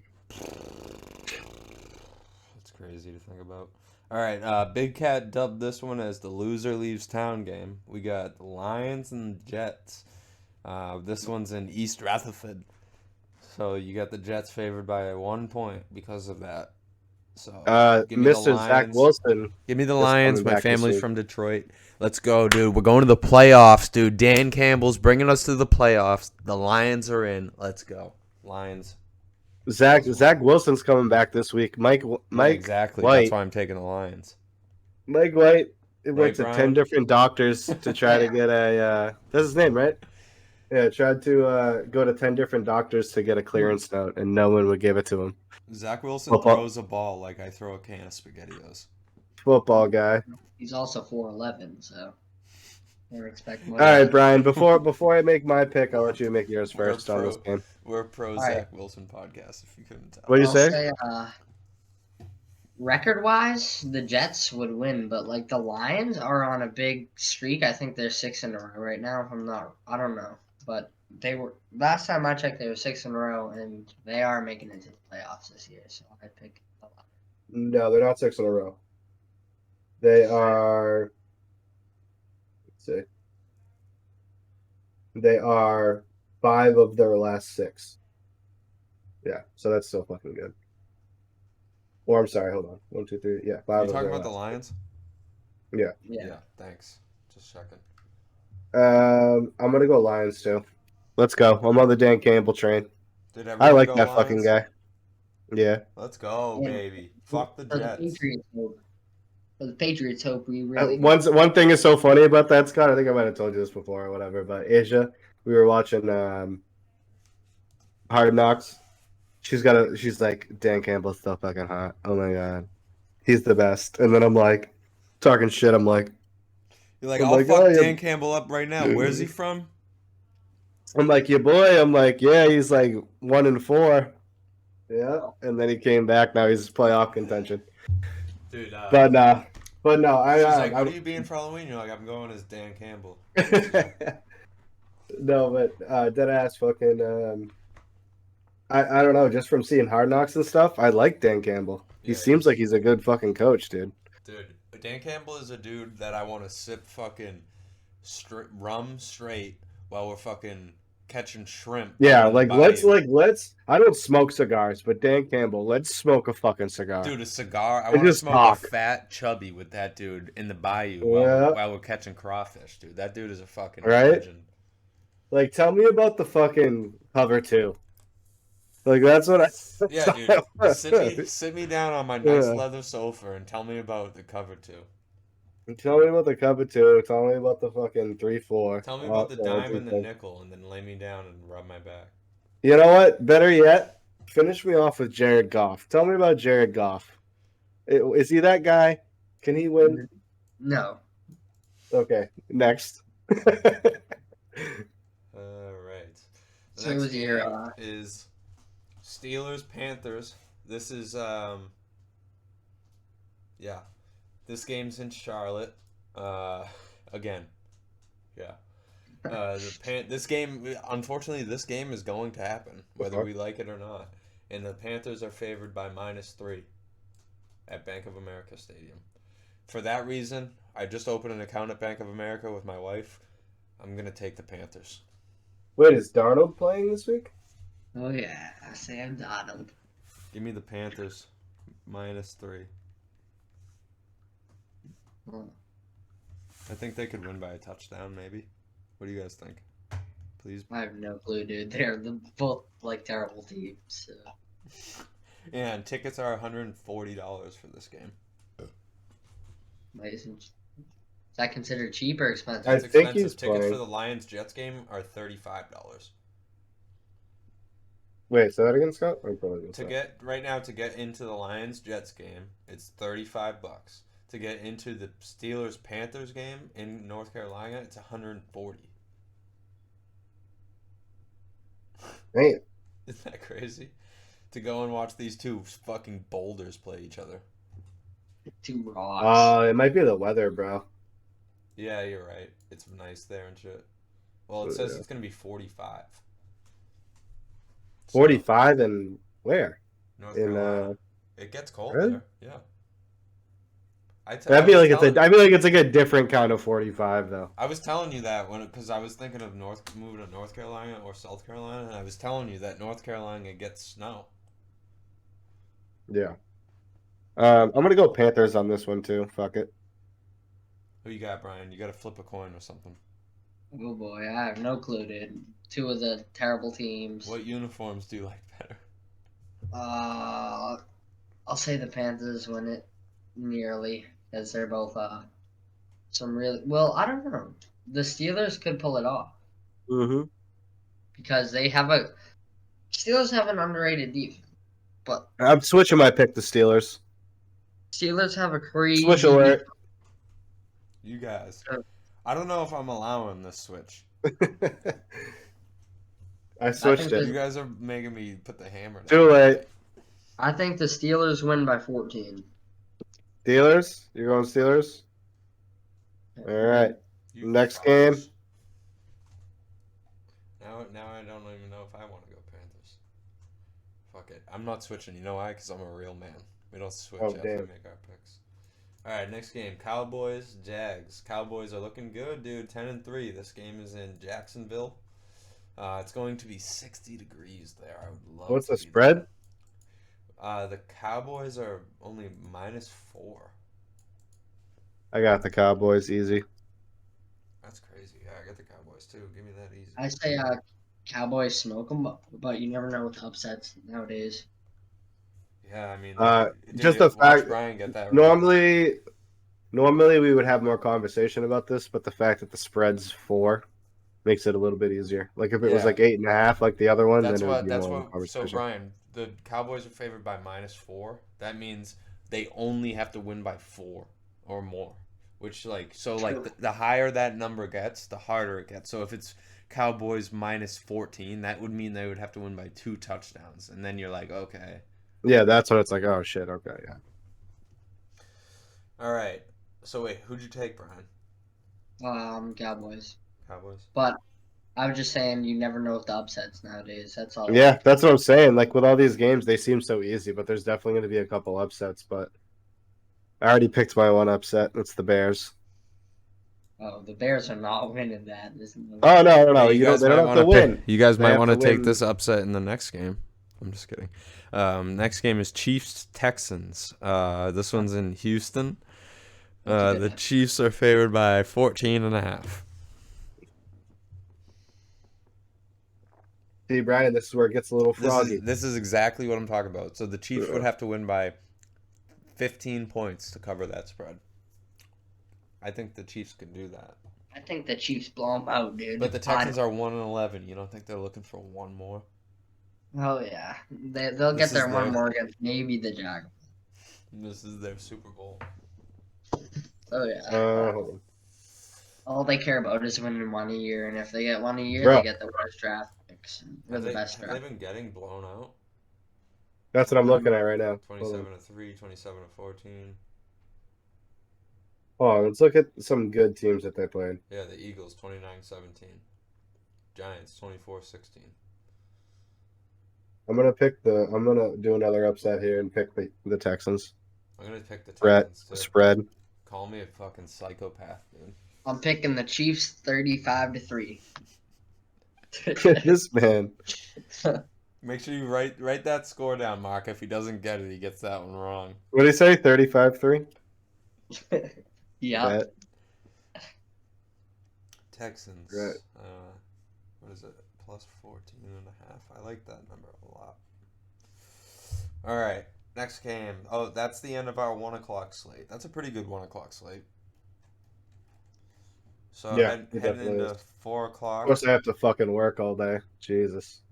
That's crazy to think about. All right, Big Cat dubbed this one as the loser leaves town game. We got the Lions and Jets. This one's in East Rutherford. So you got the Jets favored by 1 point because of that. So give me Mr. the Lions. Zach Wilson. Give me the is Lions. coming My back this family's week. from Detroit. Let's go, dude. We're going to the playoffs, dude. Dan Campbell's bringing us to the playoffs. The Lions are in. Let's go. Lions. Zach Wilson's coming back this week. Mike Exactly. White. That's why I'm taking the Lions. Mike White went Right, to Brian? 10 different doctors to try to get a that's his name, right? Yeah, tried to go to 10 different doctors to get a clearance note, and no one would give it to him. Zach Wilson Football. throws a ball like I throw a can of SpaghettiOs. Football guy. He's also 4'11", so we're expecting more. All right, Brian. Before I make my pick, I'll let you make yours We're first on this game. We're a pro right. Zach Wilson podcast, if you couldn't tell. What'd you I'll say? Record-wise, the Jets would win, but like the Lions are on a big streak. I think they're 6 in a row right now. I don't know, but they were last time I checked. They were 6 in a row, and they are making it to the playoffs this year. So I pick the Lions. No, they're not 6 in a row. They are. Let's see. They are 5 of their last 6. Yeah, so that's still fucking good. Or I'm sorry, hold on. 1, 2, 3. Yeah, 5 Are you of talking their about the last. Lions? Yeah. Yeah. Thanks. Just checking. I'm gonna go Lions too. Let's go. I'm on the Dan Campbell train. Did I everyone like go that fucking Lions? guy. Yeah. Let's go, And baby. Fuck the for the Jets. Patriots hope. For the Patriots hope we really One thing is so funny about that, Scott. I think I might have told you this before or whatever. But Asia, we were watching Hard Knocks. She's like, Dan Campbell's so fucking hot. Oh my god, he's the best. And then I'm like, talking shit. You're like, I'm I'll like, fuck oh yeah. Dan Campbell up right now. Where's he from? I'm like, your boy. I'm like, yeah, he's like 1-4. Yeah, and then he came back. Now he's playoff contention. Dude, But no, I she's like, what are you being for Halloween? You're like, I'm going as Dan Campbell. no, but dead ass fucking. I don't know. Just from seeing Hard Knocks and stuff, I like Dan Campbell. He Yeah, seems like he's a good fucking coach, dude. Dude, Dan Campbell is a dude that I want to sip fucking rum straight while we're fucking catching shrimp. Yeah, in the let's. I don't smoke cigars, but Dan Campbell, let's smoke a fucking cigar. Dude, a cigar. I And want to just smoke talk. a fat chubby with that dude in the bayou Yeah. while we're catching crawfish, dude. That dude is a fucking Right? legend. Like, tell me about the fucking cover 2. Like, that's what I. Yeah, dude. Sit me down on my nice leather sofa and tell me about the cover 2. Tell me about the cover 2. Tell me about the fucking 3-4. Tell me about the dime and the nickel, and then lay me down and rub my back. You know what? Better yet, finish me off with Jared Goff. Tell me about Jared Goff. Is he that guy? Can he win? No. Okay, next. All right. The So next was your, game is Steelers Panthers. This is yeah. This game's in Charlotte. Again. Yeah. This game, unfortunately, this game is going to happen, whether we like it or not. And the Panthers are favored by -3 at Bank of America Stadium. For that reason, I just opened an account at Bank of America with my wife. I'm going to take the Panthers. Wait, is Darnold playing this week? Oh yeah, Sam Donald. Give me the Panthers -3. Oh. I think they could win by a touchdown, maybe. What do you guys think? Please. I have no clue, dude. They're both like terrible teams. So. Yeah, and tickets are $140 for this game. Is that considered cheap or expensive? I It's think expensive. he's Tickets playing. for the Lions-Jets game are $35. Wait, say that again, Scott? I'm probably To get into the Lions-Jets game, it's $35. To get into the Steelers-Panthers game in North Carolina, it's $140. Damn. Isn't that crazy? To go and watch these two fucking boulders play each other. 2 rocks. It might be the weather, bro. Yeah, you're right. It's nice there and shit. Well, it says it's going to be 45. 45 and where? North Carolina. It gets cold there. Yeah. I feel like it's like a different kind of 45 though. I was telling you that because I was thinking of moving to North Carolina or South Carolina, and I was telling you that North Carolina gets snow. Yeah. I'm gonna go Panthers on this one too. Fuck it. Who you got, Brian? You got to flip a coin or something. Oh boy, I have no clue, dude. 2 of the terrible teams. What uniforms do you like better? I'll say the Panthers win it nearly, as they're both some really well. I don't know. The Steelers could pull it off because Steelers have an underrated defense, but I'm switching my pick to Steelers. Steelers have a crazy Switch alert. You guys. I don't know if I'm allowing this switch. I switched it. You guys are making me put the hammer down. Too late. I think the Steelers win by 14. Steelers? You're going Steelers? All right. Next game. Now I don't even know if I want to go Panthers. Fuck it. I'm not switching. You know why? Because I'm a real man. We don't switch after we make our picks. All right, next game. Cowboys, Jags. Cowboys are looking good, dude. 10-3. This game is in Jacksonville. It's going to be 60 degrees there. I would love. What's the spread? The Cowboys are only -4. I got the Cowboys easy. That's crazy. Yeah, I got the Cowboys too. Give me that easy. I say Cowboys smoke them, but you never know with upsets nowadays. Yeah, I mean, Just dude, the watch fact Brian get that right. normally we would have more conversation about this, but the fact that the spread's 4 makes it a little bit easier. Like if it was Yeah, like 8.5, like the other one, then that's it would what. be That's more of a what. So conversation. Brian, the Cowboys are favored by -4. That means they only have to win by 4 or more. Which like True. the higher that number gets, the harder it gets. So if it's Cowboys -14, that would mean they would have to win by 2 touchdowns, and then you're like, okay, Yeah, that's when it's like, oh shit, okay, yeah. all right. So wait, who'd you take, Brian? Cowboys. Cowboys. But I was just saying, you never know with the upsets nowadays. That's all. Yeah, that's what I'm saying. Like with all these games, they seem so easy, but there's definitely going to be a couple upsets. But I already picked my one upset. It's the Bears. Oh, the Bears are not winning that. Oh no! Hey, you You don't. guys They don't might have want to to pick. win. You guys They might have want to to take win. this upset in the next game. I'm just kidding. Next game is Chiefs Texans. This one's in Houston. The Chiefs are favored by 14.5. See, Brian, this is where it gets a little This froggy. is this is exactly what I'm talking about. So the Chiefs would have to win by 15 points to cover that spread. I think the Chiefs can do that. I think the Chiefs blow them out, dude. But the Texans are 1-11. You don't think they're looking for one more? Oh yeah, they'll This get their is one their- more against maybe the Jaguars. This is their Super Bowl. Oh yeah. Hold on. All they care about is winning one a year, and if they get one a year, Bro. they get the worst draft picks or Have the they, best have draft. they been getting blown out? That's what I'm looking at right now. 27-3, 27-14. Oh, let's look at some good teams that they played. Yeah, the Eagles 29-17. Giants 24-16. I'm gonna do another upset here and pick the Texans. I'm gonna pick the Spread. Texans too. Spread. Call me a fucking psychopath, dude. I'm picking the Chiefs 35-3. This man. Make sure you write that score down, Mark. If he doesn't get it, he gets that one wrong. What did he say? 35-3? Yeah. Texans. Right. What is it? Plus 14.5. I like that number a lot. All right. Next game. Oh, that's the end of our 1 o'clock slate. That's a pretty good 1 o'clock slate. So Yeah, heading it definitely into is. 4 o'clock. Of course, I have to fucking work all day. Jesus.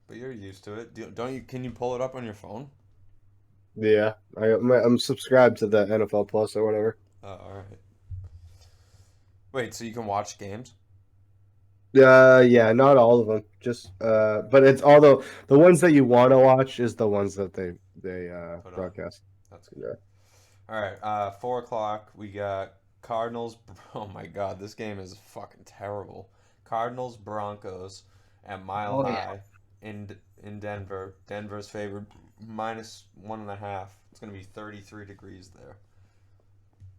But you're used to it. Don't you? Can you pull it up on your phone? Yeah, I'm subscribed to the NFL Plus or whatever. Oh, all right. Wait, so you can watch games? Yeah, not all of them. Just but it's although the ones that you want to watch is the ones that they Put on. broadcast. That's good. Yeah. All right. 4 o'clock. We got Cardinals. Oh my God, this game is fucking terrible. Cardinals Broncos at Mile High in Denver. Denver's favored -1.5. It's gonna be 33 degrees there.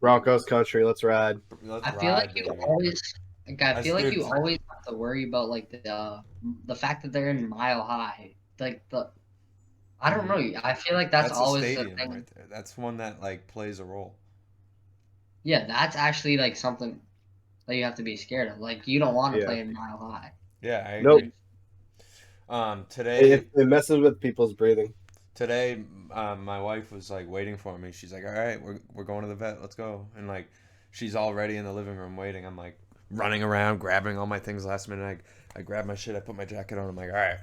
Broncos country, let's ride. Let's I feel ride, like you baby. always, I feel like dude. you always have to worry about like the fact that they're in Mile High. Like I don't know. I feel like that's a always the stadium thing. right there. That's one that like plays a role. Yeah, that's actually like something that you have to be scared of. Like you don't want to Yeah. play in Mile High. Yeah, I Nope. agree. Today It messes with people's breathing. Today, my wife was like waiting for me. She's like, "All right, we're going to the vet. Let's go." And like, she's already in the living room waiting. I'm like running around, grabbing all my things last minute. I grab my shit. I put my jacket on. I'm like, "All right,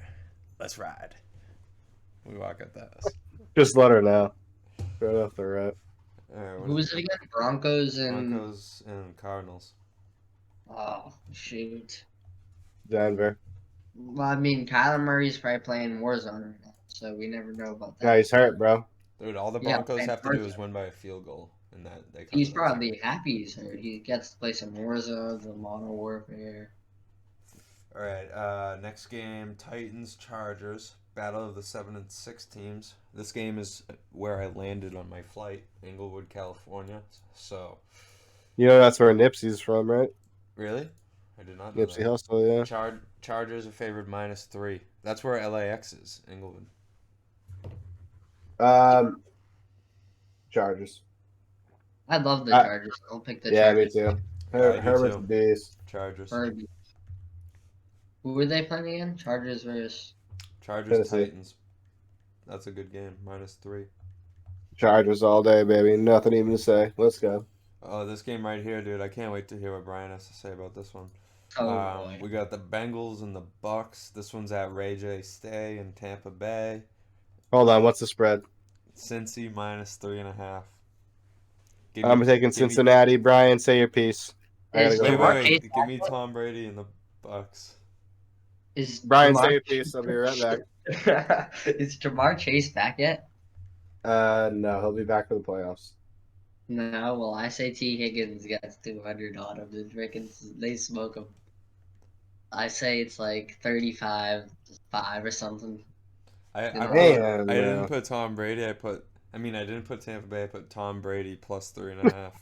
let's ride." We walk at that. Just let her know. Right off the rip. Who was it again? Broncos and Broncos and Cardinals. oh shoot. Denver. Well, I mean, Kyler Murray's probably playing Warzone right now, so we never know about that. Yeah, he's hurt, bro. Dude, all the Yeah, Broncos and have to do is win by a field goal, and that they. cover He's that. probably happy he's hurt. He gets to play some Warzone, the Modern Warfare. All right, next game: Titans Chargers. Battle of the 7 and 6 teams. This game is where I landed on my flight, Inglewood, California. So, You know that's where Nipsey's from, right? really, I did not know Nipsey that. Hussle, yeah. Chargers are favored -3. That's where LAX is, Inglewood. Chargers. I love the Chargers. I'll pick the Yeah, me Chargers. too. I do Herbert's too. a beast. Chargers. Herbie. Who were they playing again? Chargers versus Chargers Tennessee. Titans. That's a good game. -3. Chargers all day, baby. Nothing even to say. Let's go. Oh, this game right here, dude. I can't wait to hear what Brian has to say about this one. boy. We got the Bengals and the Bucks. This one's at Ray J Stay in Tampa Bay. Hold on. What's the spread? Cincy -3.5. I'm taking Cincinnati. Brian, say your piece. I gotta Is go. Wait. Give me Tom Brady and the Bucks. Is Brian, Jamar... say your piece. I'll be right back. Is Jamar Chase back yet? No, he'll be back for the playoffs. No, well, I say T. Higgins gets 200 on him. They smoke him. I say it's like 35-5 or something. I didn't put Tom Brady. I didn't put Tampa Bay. I put Tom Brady +3.5.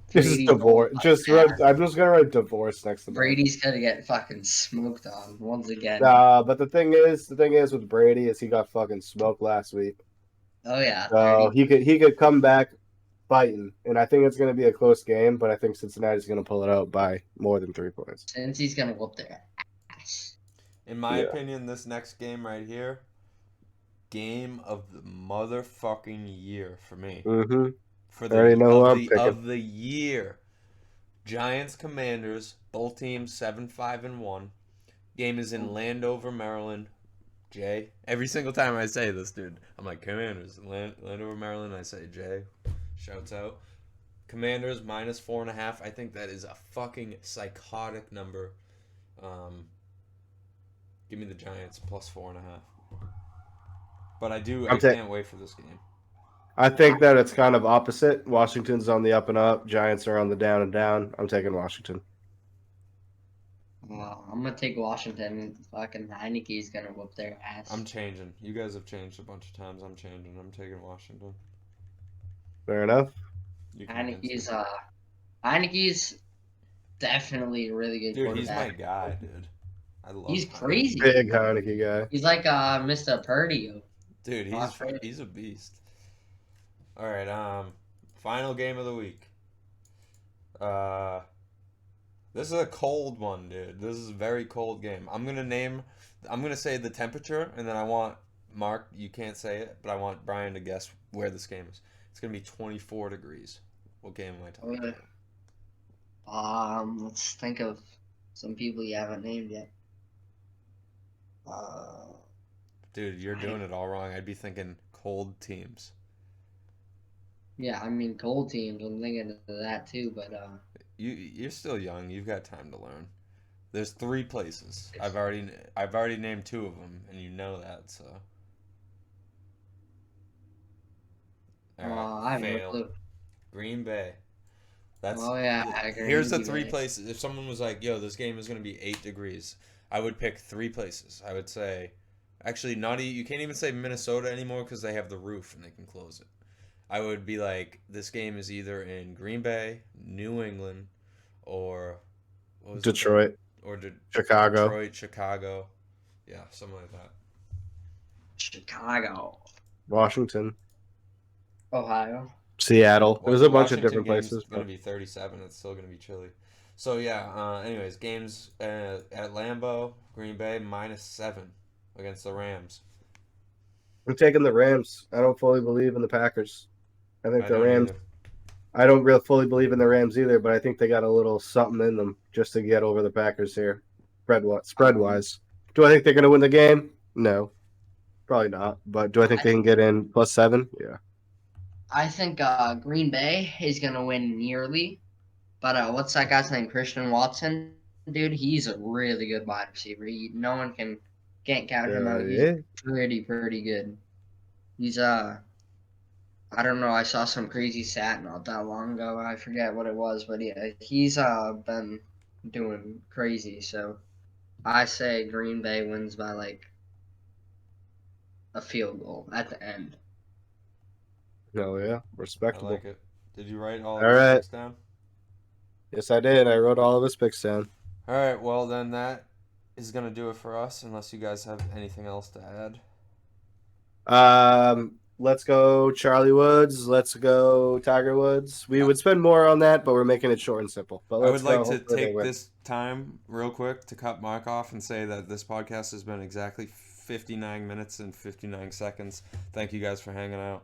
Just divorce. I'm just gonna write divorce next to Brady's gonna get fucking smoked on once again. But the thing is with Brady is he got fucking smoked last week. Oh yeah. So he could come back fighting, and I think it's gonna be a close game. But I think Cincinnati's gonna pull it out by more than 3 points. Since he's gonna whoop their ass. In my opinion, this next game right here, game of the motherfucking year for me. Mm-hmm. For the year. Giants Commanders, both teams 7-5-1. Game is in Landover, Maryland. Jay. Every single time I say this, dude, I'm like, Commanders, Landover, Maryland. I say Jay. Shouts out. Commanders -4.5. I think that is a fucking psychotic number. Give me the Giants +4.5. But I can't wait for this game. I think that it's kind of opposite. Washington's on the up and up. Giants are on the down and down. I'm taking Washington. Well, I'm gonna take Washington. Fucking Heineke's gonna whoop their ass. I'm changing. You guys have changed a bunch of times. I'm changing. I'm taking Washington. Fair enough. Heineke's definitely a really good quarterback. Dude, he's my guy, dude. I love him. He's crazy. Big Heineke guy. He's like Mr. Purdy. Dude, he's a beast. All right, final game of the week. This is a cold one, dude. This is a very cold game. I'm gonna say the temperature, and then I want Mark. You can't say it, but I want Brian to guess where this game is. It's gonna be 24 degrees. What game am I talking about? Let's think of some people you haven't named yet. Dude, you're doing it all wrong. I'd be thinking cold teams. Yeah, I mean cold teams. I'm thinking of that too, but you're still young. You've got time to learn. There's 3 places. I've already named 2 of them, and you know that. So. All right, I have no clue. Green Bay. Here's the 3 places. If someone was like, "Yo, this game is gonna be 8 degrees," I would pick 3 places. I would say, actually, you can't even say Minnesota anymore because they have the roof and they can close it. I would be like, this game is either in Green Bay, New England, or Detroit, Chicago. Detroit, Chicago, yeah, something like that. Chicago, Washington, Ohio, Seattle. There's a bunch of different places. It's going to be 37. It's still going to be chilly. So yeah. Anyways, games at Lambeau, Green Bay -7 against the Rams. I'm taking the Rams. I don't fully believe in the Packers. I think the Rams. Either. I don't really fully believe in the Rams either, but I think they got a little something in them just to get over the Packers here, spread wise. Do I think they're going to win the game? No, probably not. But do I think they can get in +7? Yeah. I think Green Bay is gonna win nearly, but what's that guy's name? Christian Watson, dude. He's a really good wide receiver. No one can't count him out. He's pretty good. He's I don't know. I saw some crazy stat not that long ago. I forget what it was, but yeah, he's been doing crazy. So I say Green Bay wins by like a field goal at the end. Oh yeah, respectable. I like it. Did you write all right. picks down? Yes, I did. I wrote all of his picks down. All right. Well, then that is gonna do it for us. Unless you guys have anything else to add. let's go Charlie Woods, let's go Tiger Woods. We would spend more on that, but we're making it short and simple. But I let's would like go. to Hopefully they take win. this time real quick to cut Mike off and say that this podcast has been exactly 59 minutes and 59 seconds. Thank you guys for hanging out.